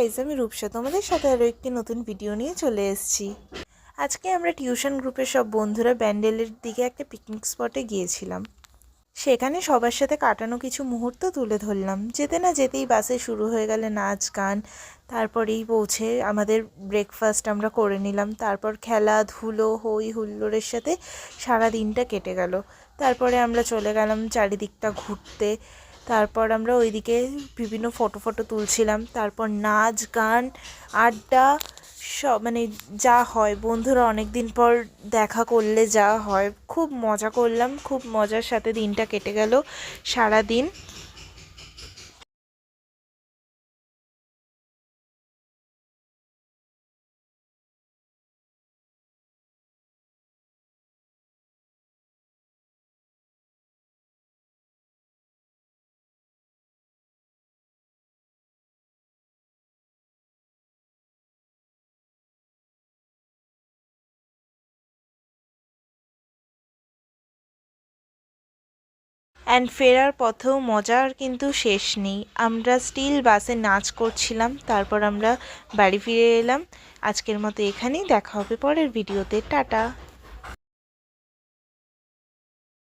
Guys, আমি রূপসা তোমাদের সাথে আরও একটি নতুন ভিডিও নিয়ে চলে এসেছি। আজকে আমরা টিউশন গ্রুপের সব বন্ধুরা ব্যান্ডেলের দিকে একটা পিকনিক স্পটে গিয়েছিলাম। সেখানে সবার সাথে কাটানো কিছু মুহূর্ত তুলে ধরলাম। যেতে না যেতেই বাসে শুরু হয়ে গেলে নাচ গান। তারপরেই পৌঁছে আমাদের ব্রেকফাস্ট আমরা করে নিলাম। তারপর খেলাধুলো হই হুল্লোড়ের সাথে সারা দিনটা কেটে গেল। তারপরে আমরা চলে গেলাম চারিদিকটা ঘুরতে। তারপর আমরা ওইদিকে বিভিন্ন ফটো তুলছিলাম। তারপর নাচ গান আড্ডা সব যা হয়, বন্ধুরা অনেক দিন পর দেখা করলে যা হয়, খুব মজা করলাম। খুব মজার সাথে দিনটা কেটে গেল সারা দিন। অ্যান্ড ফেরার পথেও মজার কিন্তু শেষ নেই। আমরা স্টিল বাসে নাচ করছিলাম। তারপর আমরা বাড়ি ফিরে এলাম। আজকের মতো এখানেই, দেখা হবে পরের ভিডিওতে। টাটা।